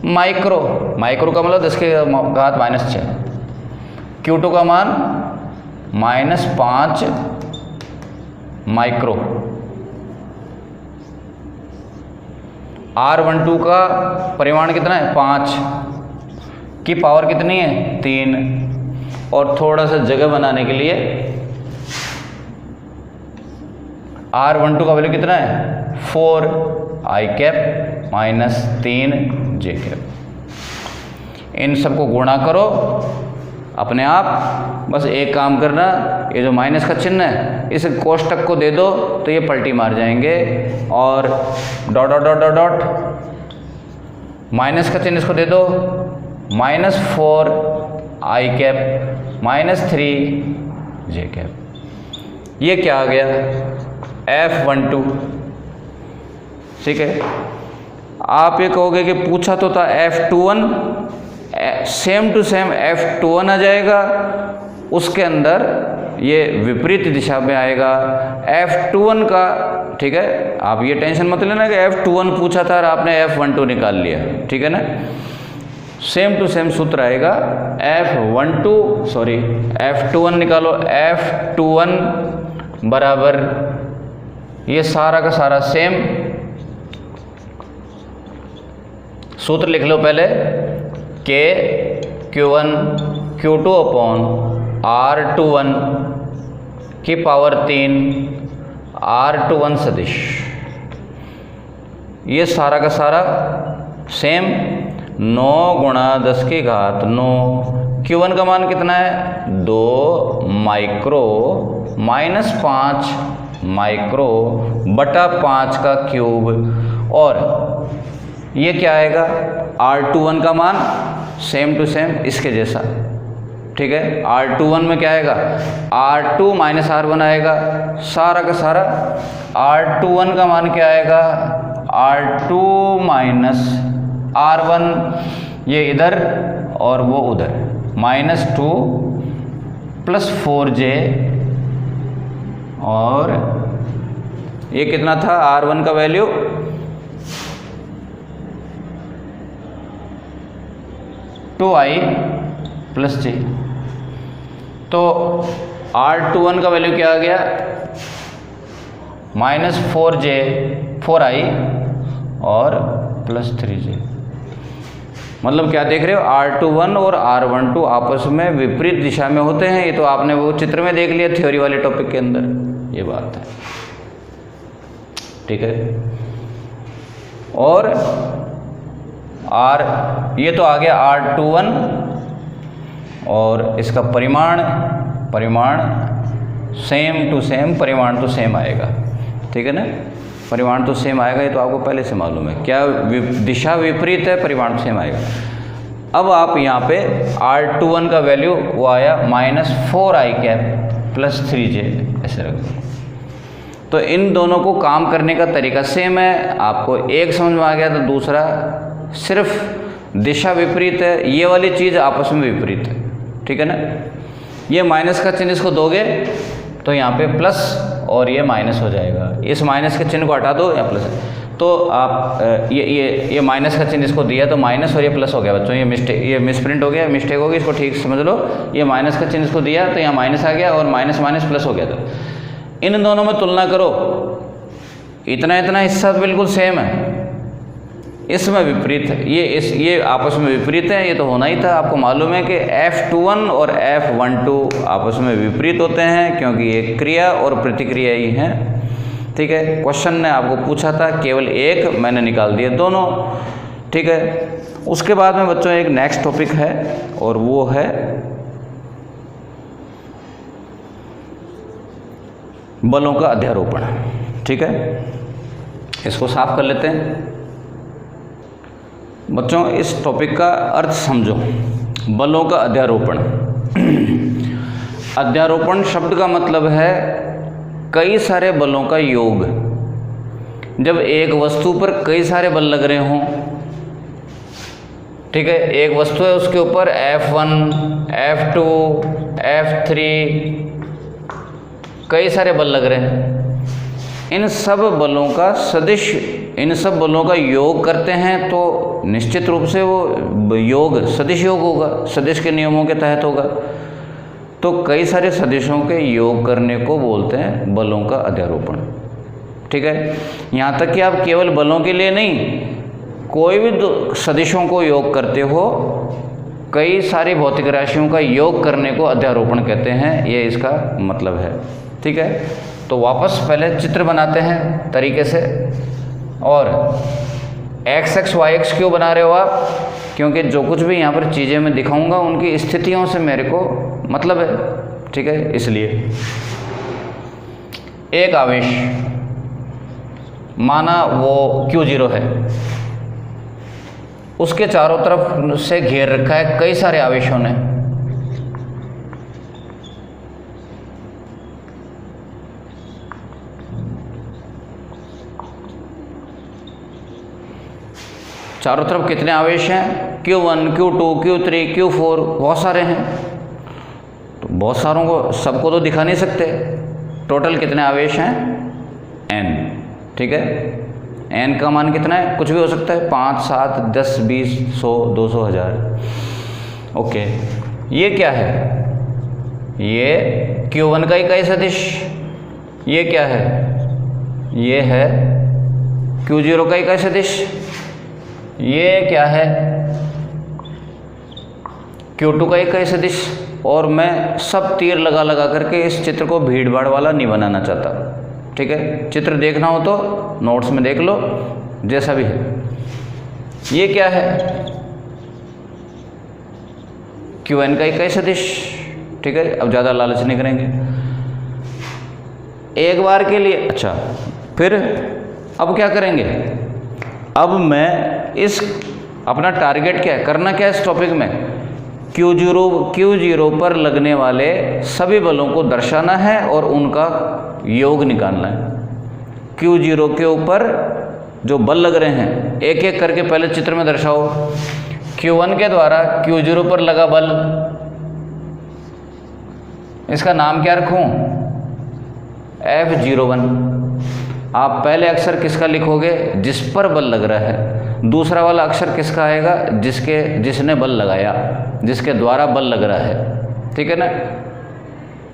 माइक्रो, माइक्रो का मतलब 10 के घात माइनस 6। Q2 का मान माइनस 5 माइक्रो। R12 का परिमाण कितना है, 5 की पावर कितनी है, 3। और थोड़ा सा जगह बनाने के लिए R12 का वैल्यू कितना है, 4 i cap minus 3 j cap. इन सबको गुणा करो अपने आप। बस एक काम करना, ये जो माइनस का चिन्ह है इस कोष्टक को दे दो तो ये पलटी मार जाएंगे। और dot dot dot dot dot minus का चिन्ह इसको दे दो, minus 4 i cap minus 3 j cap. ये क्या आ गया, F12, ठीक है। आप ये कहोगे कि पूछा तो था F21, same to same F21 आ जाएगा, उसके अंदर ये विपरीत दिशा में आएगा F21 का, ठीक है। आप ये टेंशन मत लेना कि F21 पूछा था और आपने F12 निकाल लिया, ठीक है ना। सेम टू सेम सूत्र आएगा, F21 निकालो, F21 बराबर ये सारा का सारा सेम सूत्र लिख लो पहले, K Q1 Q2 upon R21 की पावर 3 R21 सदिश। ये सारा का सारा सेम, 9 गुणा 10 की घात 9। Q1 का मान कितना है, 2 माइक्रो माइनस 5 माइक्रो बटा 5 का क्यूब। और ये क्या आएगा, R21 का मान सेम टू सेम इसके जैसा, ठीक है। R21 में क्या आएगा, R2 माइनस R1 आएगा, सारा का सारा। R21 का मान क्या आएगा, R2 माइनस R1, ये इधर और वो उधर, माइनस 2 प्लस 4j। और ये कितना था R1 का वैल्यू, 2i प्लस j। तो R21 का वैल्यू क्या आ गया, माइनस 4i और प्लस 3j। मतलब क्या देख रहे हो, R21 और R12 आपस में विपरीत दिशा में होते हैं। ये तो आपने वो चित्र में देख लिया थ्योरी वाले टॉपिक के अंदर, ये बात है, ठीक है। और R, ये तो आ गया R21 और इसका परिमाण सेम टू सेम, परिमाण तो सेम आएगा, ठीक है ना, परिमाण तो सेम आएगा, ये तो आपको पहले से मालूम है। क्या दिशा विपरीत है, परिमाण सेम आएगा। अब आप यहाँ पे R21 का वैल्यू वो आया -4i प्लस 3j, ऐसे रख दो। तो इन दोनों को काम करने का तरीका सेम है, आपको एक समझ में आ गया तो दूसरा सिर्फ दिशा विपरीत है, ये वाली चीज़ आपस में विपरीत है, ठीक है ना। ये माइनस का चिन्ह इसको दोगे तो यहाँ पे प्लस और ये माइनस हो जाएगा, इस माइनस के चिन्ह को हटा दो, या प्लस है तो आप ये माइनस का चिन्ह इसको दिया तो माइनस और ये प्लस हो गया बच्चों, ये मिसप्रिंट हो गया, मिस्टेक होगी, इसको ठीक समझ लो। ये माइनस का चिन्ह इसको दिया तो यहाँ माइनस आ गया और माइनस माइनस प्लस हो गया था। इन दोनों में तुलना करो, इतना हिस्सा तो बिल्कुल सेम है, इसमें विपरीत है, ये आपस में विपरीत है, ये तो होना ही था। आपको मालूम है कि F21 और F12 आपस में विपरीत होते हैं क्योंकि ये क्रिया और प्रतिक्रिया ही हैं, ठीक है। क्वेश्चन ने आपको पूछा था केवल एक, मैंने निकाल दिए दोनों, ठीक है। उसके बाद में बच्चों एक नेक्स्ट टॉपिक है और वो है बलों का अध्यारोपण, ठीक है। इसको साफ कर लेते हैं बच्चों। इस टॉपिक का अर्थ समझो, बलों का अध्यारोपण। अध्यारोपण शब्द का मतलब है कई सारे बलों का योग। जब एक वस्तु पर कई सारे बल लग रहे हों, ठीक है, एक वस्तु है उसके ऊपर F1, F2, F3 कई सारे बल लग रहे हैं, इन सब बलों का सदिश, इन सब बलों का योग करते हैं तो निश्चित रूप से वो योग सदिश योग होगा, सदिश के नियमों के तहत होगा। तो कई सारे सदिशों के योग करने को बोलते हैं बलों का अध्यारोपण, ठीक है। यहाँ तक कि आप केवल बलों के लिए नहीं, कोई भी सदिशों को योग करते हो, कई सारी भौतिक राशियों का योग करने को अध्यारोपण कहते हैं, ये इसका मतलब है, ठीक है। तो वापस पहले चित्र बनाते हैं तरीके से। और x y क्यों बना रहे हो आप? क्योंकि जो कुछ भी यहाँ पर चीज़ें मैं दिखाऊंगा उनकी स्थितियों से मेरे को मतलब है, ठीक है। इसलिए एक आवेश माना वो Q0 है, उसके चारों तरफ से घेर रखा है कई सारे आवेशों ने। चारों तरफ कितने आवेश हैं? Q1, Q2, Q3, Q4, बहुत सारे हैं। तो बहुत सारों को सबको तो दिखा नहीं सकते। टोटल कितने आवेश हैं? n, ठीक है। n का मान कितना है? कुछ भी हो सकता है, 5, 7, 10, 20, 100, 200, 1000। ओके, ये क्या है? ये Q1 का इकाई सदिश। ये क्या है? ये है Q0 का इकाई सदिश। ये क्या है? Q2 का इकाई सदिश। और मैं सब तीर लगा लगा करके इस चित्र को भीड़ भाड़ वाला नहीं बनाना चाहता, ठीक है। चित्र देखना हो तो नोट्स में देख लो, जैसा भी है। ये क्या है? Qn का इकाई सदिश, ठीक है। अब ज़्यादा लालच नहीं करेंगे एक बार के लिए। अच्छा, फिर अब क्या करेंगे? अब मैं इस अपना टारगेट क्या है, करना क्या है इस टॉपिक में? Q0 पर लगने वाले सभी बलों को दर्शाना है और उनका योग निकालना है। Q0 के ऊपर जो बल लग रहे हैं एक एक करके पहले चित्र में दर्शाओ। Q1 के द्वारा Q0 पर लगा बल, इसका नाम क्या रखूं? F01। आप पहले अक्षर किसका लिखोगे? जिस पर बल लग रहा है। दूसरा वाला अक्षर किसका आएगा? जिसने बल लगाया, जिसके द्वारा बल लग रहा है, ठीक है ना।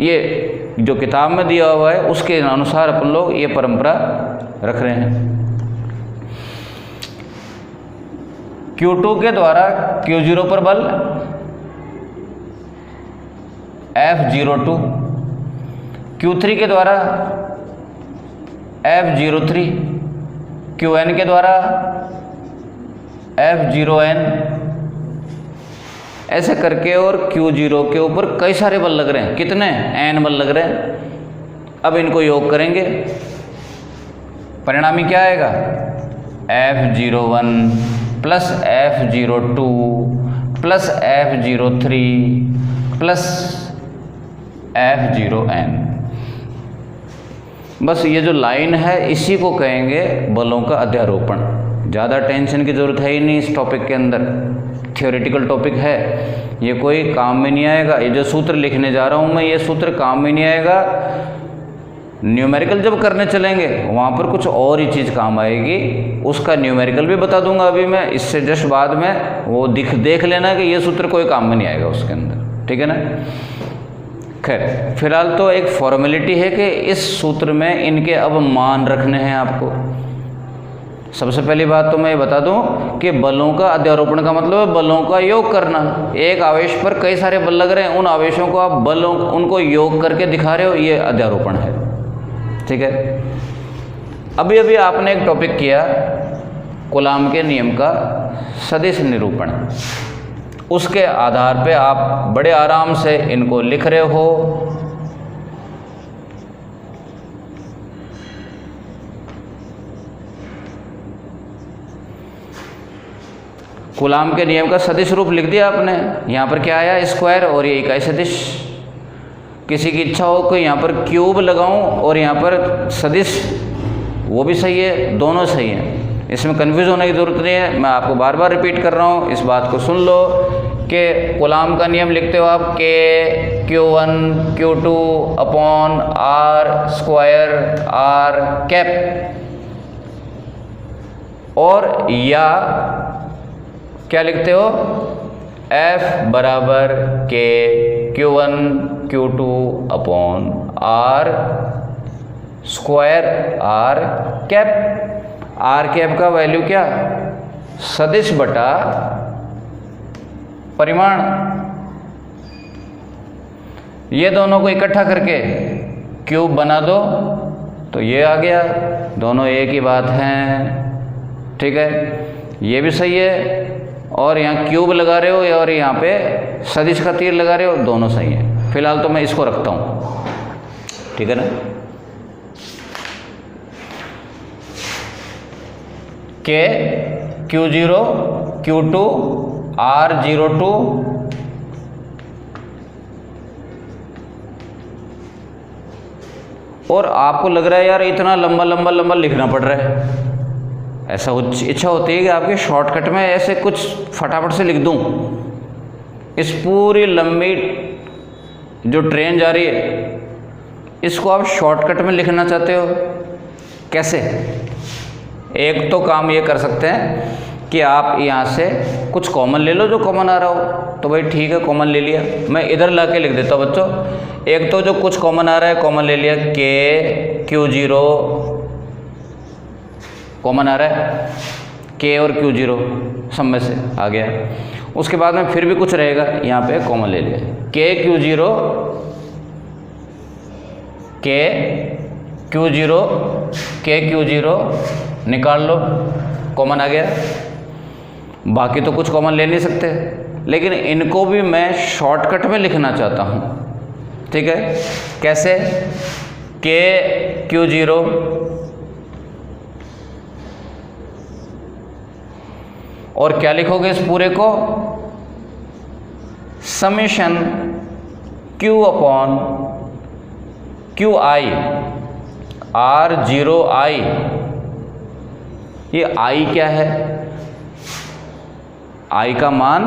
ये जो किताब में दिया हुआ है उसके अनुसार अपन लोग ये परंपरा रख रहे हैं। Q2 के द्वारा Q0 पर बल F02, Q3 के द्वारा F03, Qn के द्वारा F0n, ऐसे करके, और Q0 के ऊपर कई सारे बल लग रहे हैं। कितने? n बल लग रहे हैं। अब इनको योग करेंगे, परिणामी क्या आएगा? F01 plus F02 plus F03 plus F0n। बस ये जो लाइन है इसी को कहेंगे बलों का अध्यारोपण। ज़्यादा टेंशन की ज़रूरत है ही नहीं इस टॉपिक के अंदर, थियोरेटिकल टॉपिक है, ये कोई काम में नहीं आएगा। ये जो सूत्र लिखने जा रहा हूँ मैं, ये सूत्र काम में नहीं आएगा। न्यूमेरिकल जब करने चलेंगे वहाँ पर कुछ और ही चीज़ काम आएगी, उसका न्यूमेरिकल भी बता दूंगा अभी मैं, इससे जस्ट बाद में वो देख लेना कि ये सूत्र कोई काम में नहीं आएगा उसके अंदर, ठीक है ना। खैर, फिलहाल तो एक फॉर्मेलिटी है कि इस सूत्र में इनके अब मान रखने हैं आपको। सबसे पहली बात तो मैं ये बता दूं कि बलों का अध्यारोपण का मतलब है बलों का योग करना। एक आवेश पर कई सारे बल लग रहे हैं, उन आवेशों को आप बलों उनको योग करके दिखा रहे हो, ये अध्यारोपण है, ठीक है। अभी अभी आपने एक टॉपिक किया कूलाम के नियम का सदिश निरूपण, उसके आधार पे आप बड़े आराम से इनको लिख रहे हो। कूलाम के नियम का सदिश रूप लिख दिया आपने। यहाँ पर क्या आया? स्क्वायर, और ये इकाई सदिश। किसी की इच्छा हो कि यहाँ पर क्यूब लगाऊं और यहाँ पर सदिश, वो भी सही है, दोनों सही हैं, इसमें कन्फ्यूज होने की ज़रूरत नहीं है। मैं आपको बार बार रिपीट कर रहा हूँ, इस बात को सुन लो कि कूलाम का नियम लिखते हो आप K Q1 Q2 upon R square R cap, और या क्या लिखते हो? F बराबर K Q1 Q2 upon R square R cap. R cap का वैल्यू क्या? सदिश बटा परिमाण। ये दोनों को इकट्ठा करके क्यूब बना दो तो ये आ गया, दोनों एक ही बात हैं, ठीक है। ये भी सही है, और यहाँ क्यूब लगा रहे हो और यहाँ पे सदिश का तीर लगा रहे हो, दोनों सही है। फिलहाल तो मैं इसको रखता हूँ, ठीक है ना। K Q0 Q2 R02 और आपको लग रहा है यार इतना लंबा लंबा लंबा लिखना पड़ रहा है, ऐसा इच्छा होती है कि आपके शॉर्टकट में ऐसे कुछ फटाफट से लिख दूं। इस पूरी लंबी जो ट्रेन जा रही है इसको आप शॉर्टकट में लिखना चाहते हो, कैसे? एक तो काम ये कर सकते हैं कि आप यहाँ से कुछ कॉमन ले लो, जो कॉमन आ रहा हो तो भाई ठीक है, कॉमन ले लिया। मैं इधर ला के लिख देता हूँ बच्चों। एक तो जो कुछ कॉमन आ रहा है कॉमन ले लिया, K Q0 कॉमन आ रहा है, K और Q0 सब में से आ गया। उसके बाद में फिर भी कुछ रहेगा, यहाँ पे कॉमन ले लिया, K Q0 K Q0 निकाल लो, कॉमन आ गया। बाकी तो कुछ कॉमन ले नहीं सकते, लेकिन इनको भी मैं शॉर्टकट में लिखना चाहता हूँ, ठीक है। कैसे? K Q0 और क्या लिखोगे इस पूरे को? Summation Q upon QI R0I। ये I क्या है? I का मान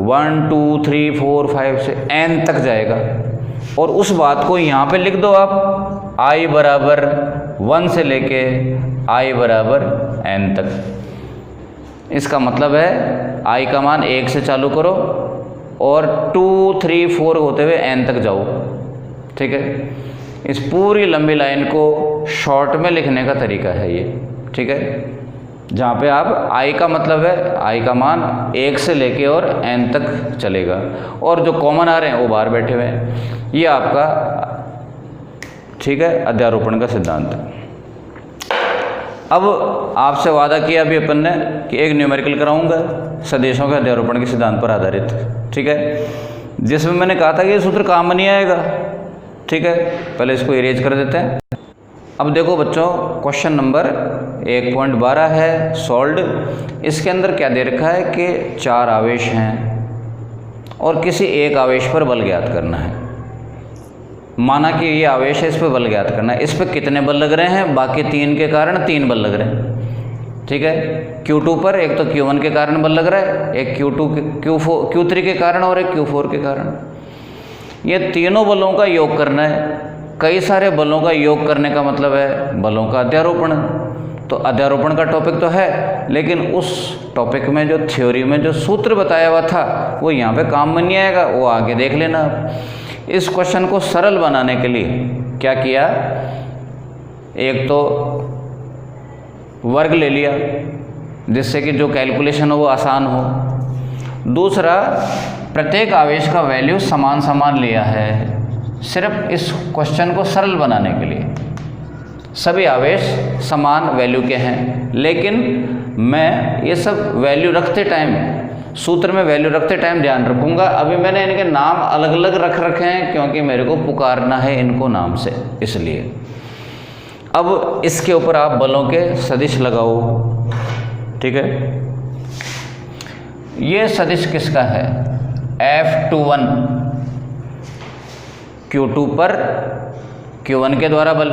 1 2 3 4 5 से n तक जाएगा, और उस बात को यहाँ पे लिख दो आप, I बराबर 1 से लेके I बराबर n तक। इसका मतलब है I का मान 1 से चालू करो और 2 3 4 होते हुए n तक जाओ, ठीक है। इस पूरी लंबी लाइन को शॉर्ट में लिखने का तरीका है ये, ठीक है। जहाँ पे आप I का मतलब है I का मान 1 से लेके और n तक चलेगा, और जो कॉमन आ रहे हैं वो बाहर बैठे हुए हैं। ये आपका, ठीक है, अध्यारोपण का सिद्धांत। अब आपसे वादा किया अभी अपन ने कि एक न्यूमेरिकल कराऊंगा सदिशों के अध्यारोपण के सिद्धांत पर आधारित, ठीक है, जिसमें मैंने कहा था कि ये सूत्र काम में नहीं आएगा, ठीक है। पहले इसको इरेज कर देते हैं। अब देखो बच्चों, क्वेश्चन नंबर 1.12 है सॉल्व्ड। इसके अंदर क्या दे रखा है कि 4 आवेश हैं और किसी एक आवेश पर बल ज्ञात करना है। माना कि ये आवेश है, इस पर बल ज्ञात करना है। इस पर कितने बल लग रहे हैं? बाकी 3 के कारण 3 बल लग रहे हैं, ठीक है। Q2 पर एक तो Q1 के कारण बल लग रहा है, एक Q3 के कारण और एक Q4 के कारण। ये तीनों बलों का योग करना है। कई सारे बलों का योग करने का मतलब है बलों का अध्यारोपण। तो अध्यारोपण का टॉपिक तो है, लेकिन उस टॉपिक में जो थ्योरी में जो सूत्र बताया हुआ था वो यहाँ पे काम में नहीं आएगा, वो आगे देख लेना आप। इस क्वेश्चन को सरल बनाने के लिए क्या किया, एक तो वर्ग ले लिया जिससे कि जो कैलकुलेशन हो वो आसान हो। दूसरा, प्रत्येक आवेश का वैल्यू समान समान लिया है, सिर्फ इस क्वेश्चन को सरल बनाने के लिए। सभी आवेश समान वैल्यू के हैं, लेकिन मैं ये सब वैल्यू रखते टाइम, सूत्र में वैल्यू रखते टाइम ध्यान रखूंगा। अभी मैंने इनके नाम अलग अलग रख रखे हैं क्योंकि मेरे को पुकारना है इनको नाम से, इसलिए। अब इसके ऊपर आप बलों के सदिश लगाओ, ठीक है। ये सदिश किसका है? F21, Q2 पर Q1 के द्वारा बल।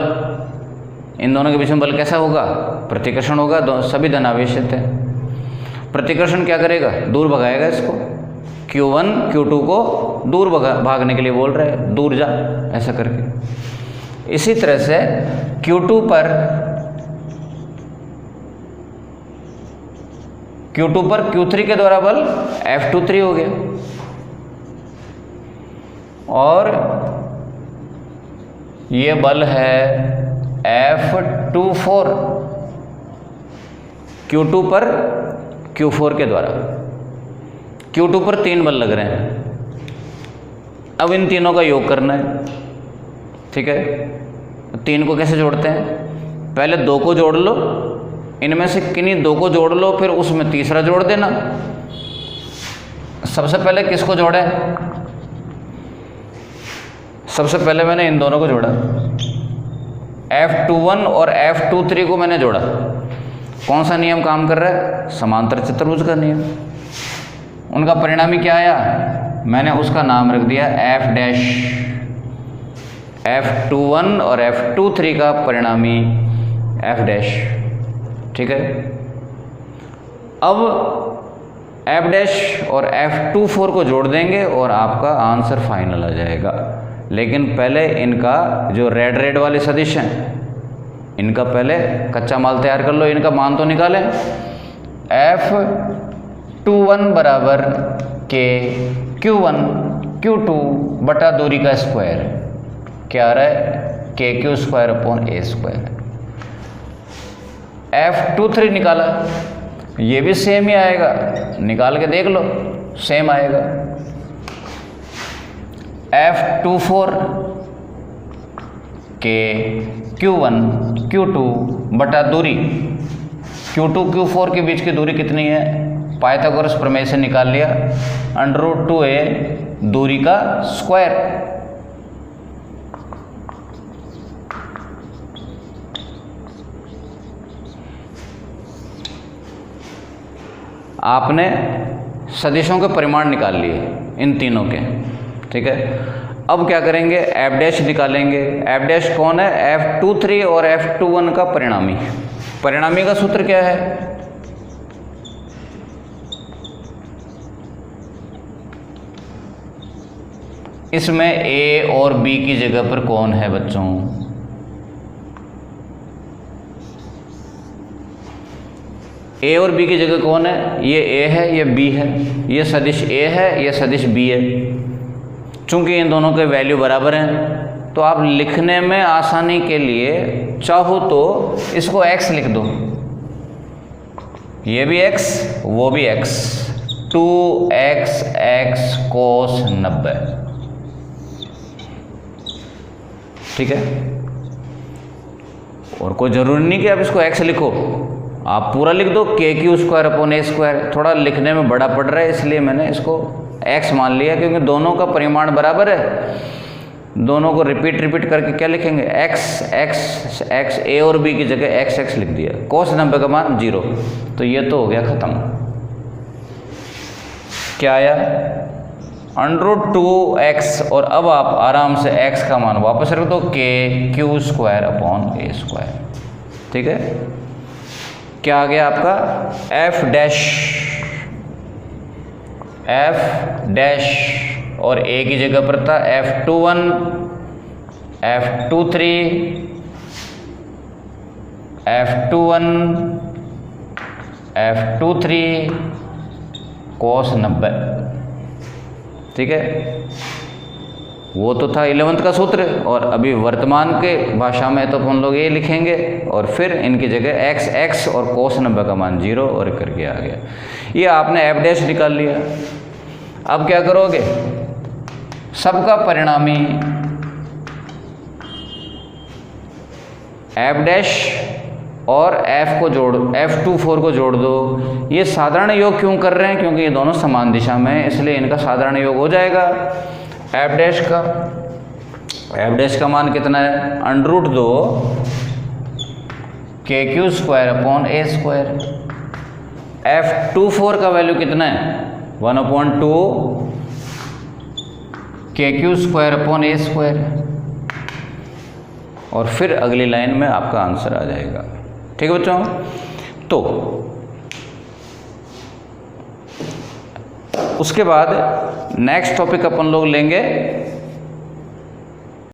इन दोनों के बीच में बल कैसा होगा? प्रतिकर्षण होगा। सभी धनावेशित है। प्रतिकर्षण क्या करेगा? दूर भगाएगा इसको। Q1 Q2 को दूर भागने के लिए बोल रहे हैं, दूर जा, ऐसा करके। इसी तरह से Q2 पर Q3 के द्वारा बल F23 हो गया। और ये बल है F24 Q2 पर Q4 के द्वारा। Q2 पर 3 बल लग रहे हैं। अब इन तीनों का योग करना है, ठीक है। 3 को कैसे जोड़ते हैं? पहले 2 को जोड़ लो, इनमें से किन्हीं 2 को जोड़ लो, फिर उसमें तीसरा जोड़ देना। सबसे पहले किसको जोड़े? सबसे पहले मैंने इन दोनों को जोड़ा, F21 और F23 को मैंने जोड़ा। कौन सा नियम काम कर रहा है? समांतर चतुर्भुज का नियम। उनका परिणामी क्या आया? मैंने उसका नाम रख दिया F डैश। F21 और F23 का परिणामी F डैश, ठीक है। अब F डैश और F24 को जोड़ देंगे और आपका आंसर फाइनल आ जाएगा। लेकिन पहले इनका जो रेड वाले सदिश हैं, इनका पहले कच्चा माल तैयार कर लो, इनका मान तो निकालें। F21 बराबर के Q1 Q2 बटा दूरी का स्क्वायर, क्या आ रहा है? KQ square upon A square. F23 निकाला, ये भी सेम ही आएगा, निकाल के देख लो, सेम आएगा। F24 के Q1 Q2 बटा दूरी, Q2 Q4 के बीच की दूरी कितनी है? पाइथागोरस प्रमेय से निकाल लिया, √2a दूरी का स्क्वायर। आपने सदिशों के परिमाण निकाल लिए इन तीनों के, ठीक है। अब क्या करेंगे? F डैश निकालेंगे। F डैश कौन है? F23 और F21 का परिणामी। परिणामी का सूत्र क्या है? इसमें A और B की जगह पर कौन है बच्चों? A और B की जगह कौन है? ये A है, ये B है। ये सदिश A है, ये सदिश B है। चूंकि इन दोनों के वैल्यू बराबर हैं, तो आप लिखने में आसानी के लिए चाहो तो इसको x लिख दो, ये भी x, वो भी x, 2x cos 90, ठीक है। और कोई ज़रूरी नहीं कि आप इसको x लिखो, आप पूरा लिख दो KQ² / A²। थोड़ा लिखने में बड़ा पड़ रहा है इसलिए मैंने इसको x मान लिया, क्योंकि दोनों का परिमाण बराबर है। दोनों को रिपीट करके क्या लिखेंगे, x a और b की जगह x लिख दिया, cos 90 का मान 0। तो ये तो हो गया ख़त्म। क्या आया, √2x, और अब आप आराम से x का मान वापस रख दो KQ² / A²। ठीक है, क्या आ गया आपका f डैश, और a की जगह पर था F21, F23, F23 cos 90। ठीक है, वो तो था 11th का सूत्र, और अभी वर्तमान के भाषा में तो हम लोग ये लिखेंगे, और फिर इनकी जगह x और cos 90 का मान 0 और करके आ गया। ये आपने f' निकाल लिया। अब क्या करोगे, सबका परिणामी f' और F24 को जोड़ दो। ये साधारण योग क्यों कर रहे हैं, क्योंकि ये दोनों समान दिशा में है, इसलिए इनका साधारण योग हो जाएगा। f' का मान कितना है, √2 KQ² / A²। F24 का वैल्यू कितना है, 1/2 KQ² / A²। और फिर अगली लाइन में आपका आंसर आ जाएगा। ठीक है बच्चों, तो उसके बाद नेक्स्ट टॉपिक अपन लोग लेंगे